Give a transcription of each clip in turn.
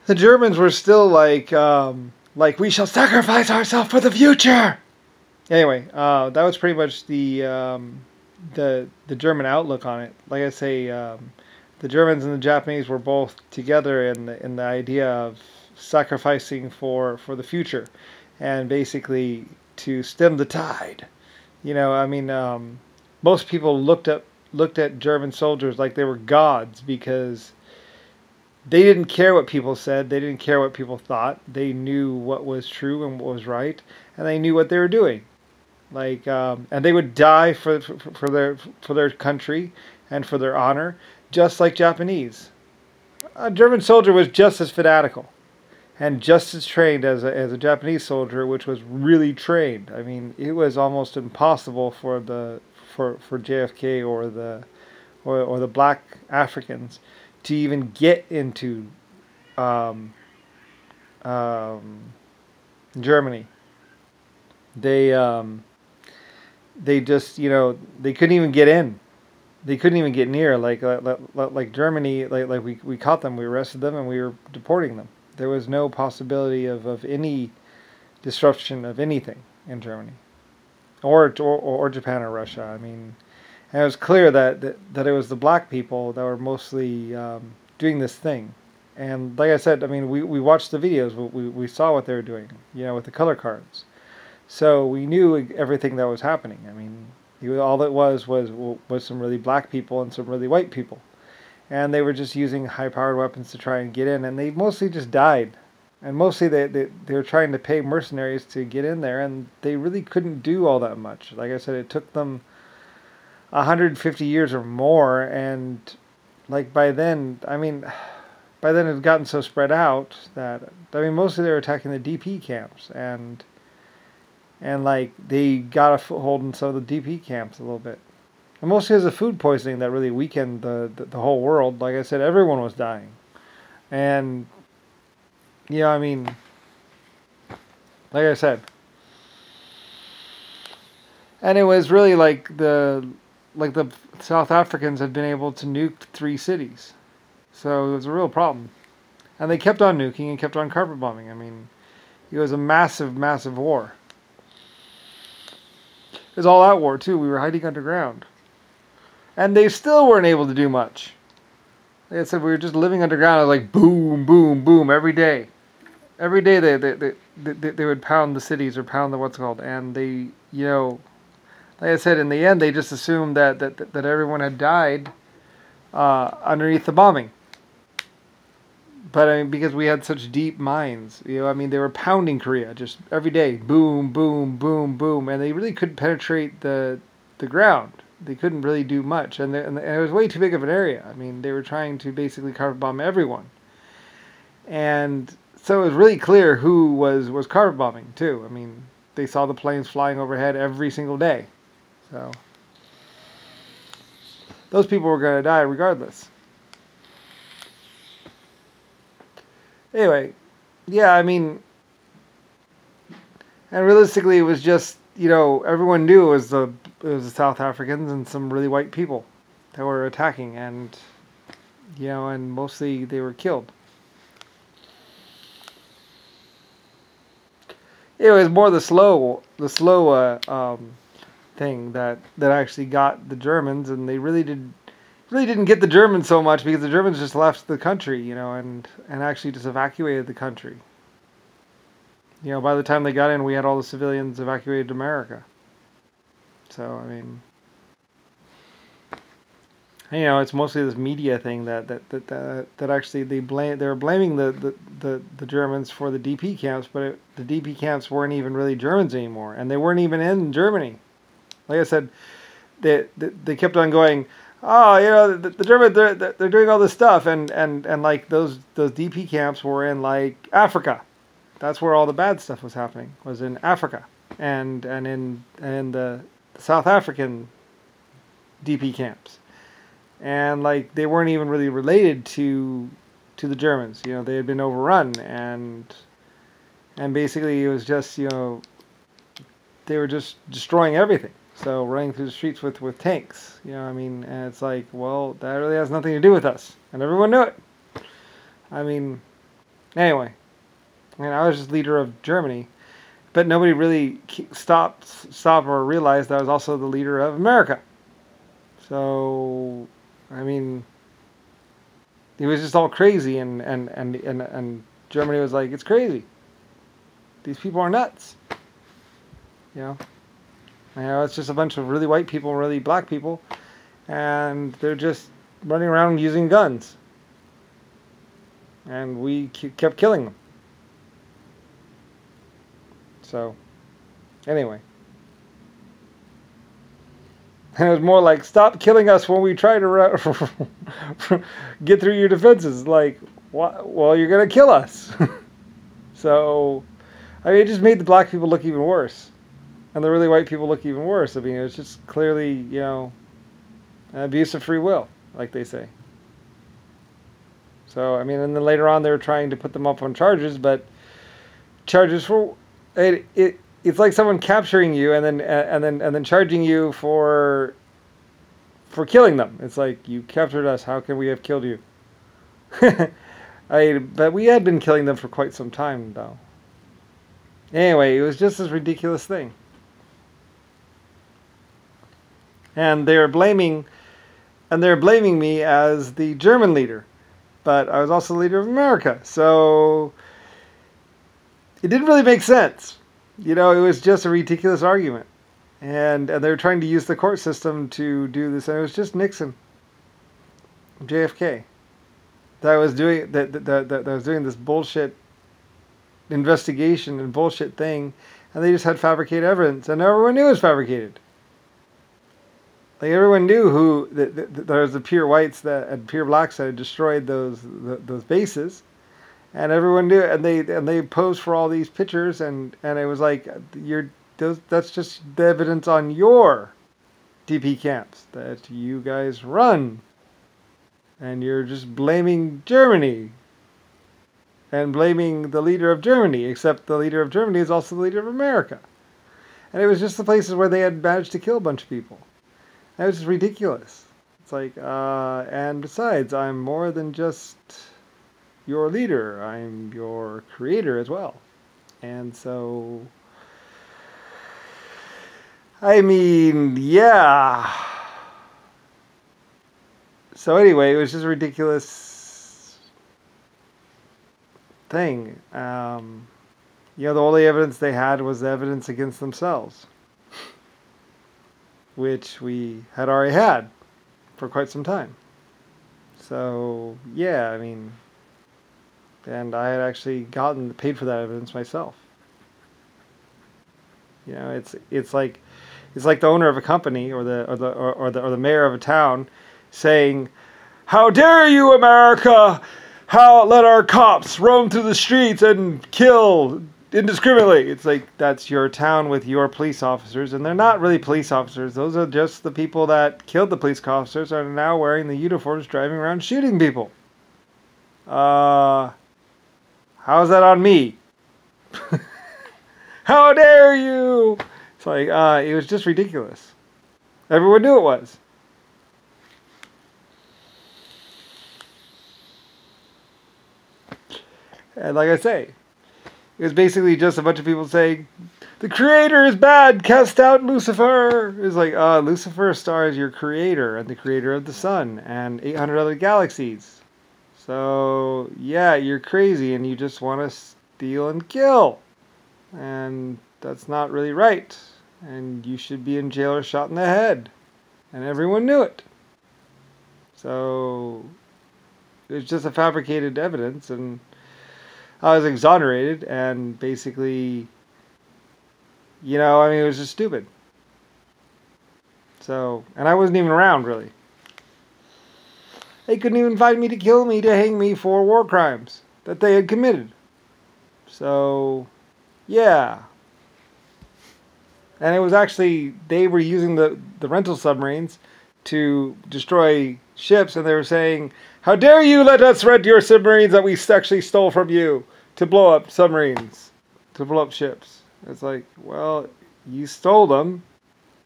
The Germans were still like we shall sacrifice ourselves for the future. Anyway, that was pretty much the German outlook on it. Like I say, the Germans and the Japanese were both together in the idea of sacrificing for the future, and basically to stem the tide. I mean, most people looked at German soldiers like they were gods because they didn't care what people said. They didn't care what people thought. They knew what was true and what was right, and they knew what they were doing. And they would die for their country and for their honor, just like Japanese. A German soldier was just as fanatical and just as trained as a Japanese soldier, which was really trained. I mean, it was almost impossible for JFK or the black Africans to even get into Germany. They just, they couldn't even get in. They couldn't even get near. Like Germany, like we caught them, we arrested them, and we were deporting them. There was no possibility of any disruption of anything in Germany, or Japan or Russia. I mean, and it was clear that it was the black people that were mostly doing this thing. And like I said, I mean, we watched the videos. We saw what they were doing, with the color cards. So we knew everything that was happening. I mean, all it was some really black people and some really white people. And they were just using high-powered weapons to try and get in. And they mostly just died. And mostly they were trying to pay mercenaries to get in there. And they really couldn't do all that much. Like I said, it took them 150 years or more. And by then it had gotten so spread out that, mostly they were attacking the DP camps. And they got a foothold in some of the DP camps a little bit. And mostly it was the food poisoning that really weakened the whole world. Like I said, everyone was dying. And, like I said. And it was really like the South Africans had been able to nuke 3 cities. So it was a real problem. And they kept on nuking and kept on carpet bombing. I mean, it was a massive, massive war. It was all out war too. We were hiding underground. And they still weren't able to do much. Like I said, we were just living underground, like boom, boom, boom, every day. Every day they would pound the cities or pound the what's called. And they, like I said, in the end, they just assumed that everyone had died underneath the bombing. But because we had such deep minds, they were pounding Korea just every day, boom, boom, boom, boom, and they really couldn't penetrate the ground. They couldn't really do much, and it was way too big of an area. I mean, they were trying to basically carpet bomb everyone, and so it was really clear who was carpet bombing too. I mean, they saw the planes flying overhead every single day, so those people were going to die regardless. Anyway, yeah, and realistically, it was just, everyone knew it was the South Africans and some really white people that were attacking, and, and mostly they were killed. It was more the slow thing that actually got the Germans, and they really didn't get the Germans so much because the Germans just left the country, and actually just evacuated the country. By the time they got in, we had all the civilians evacuated to America. So, it's mostly this media thing that actually they were blaming the Germans for the DP camps, but the DP camps weren't even really Germans anymore, and they weren't even in Germany. Like I said, they kept on going, oh, the Germans, they're doing all this stuff, and like those DP camps were in like Africa. That's where all the bad stuff was happening, was in Africa, and in the South African DP camps, and like they weren't even really related to the Germans. They had been overrun, and basically it was just they were just destroying everything. So running through the streets with tanks, and it's like, well, that really has nothing to do with us, and everyone knew it. Anyway, and I was just leader of Germany, but nobody really stopped or realized that I was also the leader of America. So, I mean, it was just all crazy, and Germany was like, it's crazy. These people are nuts. You know, it's just a bunch of really white people, really black people, and they're just running around using guns. And we kept killing them. So, anyway. And it was more like, stop killing us when we try to get through your defenses. Like, well, you're going to kill us. So, I mean, it just made the black people look even worse. And the really white people look even worse. I mean, it was just clearly, you know, an abuse of free will, like they say. So, I mean, and then later on they were trying to put them up on charges, but charges for... It's like someone capturing you and then charging you for killing them. It's like, you captured us. How can we have killed you? But we had been killing them for quite some time, though. Anyway, it was just this ridiculous thing, and they're blaming me as the German leader, but I was also the leader of America, so it didn't really make sense. You know, it was just a ridiculous argument. And they were trying to use the court system to do this. And it was just Nixon, JFK, that was doing that was doing this bullshit investigation and bullshit thing. And they just had fabricated evidence. And everyone knew it was fabricated. Like, everyone knew who there was the pure whites and pure blacks that had destroyed those bases. And everyone knew, and they posed for all these pictures, and it was like, that's just the evidence on your DP camps that you guys run, and you're just blaming Germany and blaming the leader of Germany, except the leader of Germany is also the leader of America. And it was just the places where they had managed to kill a bunch of people. And it was just ridiculous. It's like, and besides, I'm more than just your leader, I'm your creator as well. And so, I mean, yeah. So anyway, it was just a ridiculous thing. You know, the only evidence they had was the evidence against themselves, which we had already had for quite some time. So, yeah, I mean, and I had actually paid for that evidence myself. You know, it's like the owner of a company or the mayor of a town saying, "How dare you, America? How let our cops roam through the streets and kill indiscriminately?" It's like, that's your town with your police officers, and they're not really police officers. Those are just the people that killed the police officers and are now wearing the uniforms, driving around shooting people. How's that on me? How dare you? It's like, it was just ridiculous. Everyone knew it was. And like I say, it was basically just a bunch of people saying, the creator is bad, cast out Lucifer. It's like, Lucifer stars your creator and the creator of the sun and 800 other galaxies. So, yeah, you're crazy and you just want to steal and kill. And that's not really right. And you should be in jail or shot in the head. And everyone knew it. So, it was just a fabricated evidence, and I was exonerated, and basically, you know, I mean, it was just stupid. So, and I wasn't even around, really. They couldn't even find me to kill me, to hang me for war crimes that they had committed. So, yeah. And it was actually, they were using the rental submarines to destroy ships, and they were saying, how dare you let us rent your submarines that we actually stole from you to blow up submarines, to blow up ships. It's like, well, you stole them,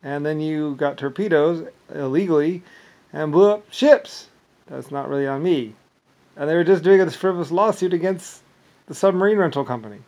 and then you got torpedoes illegally and blew up ships. That's not really on me. And they were just doing this frivolous lawsuit against the submarine rental company.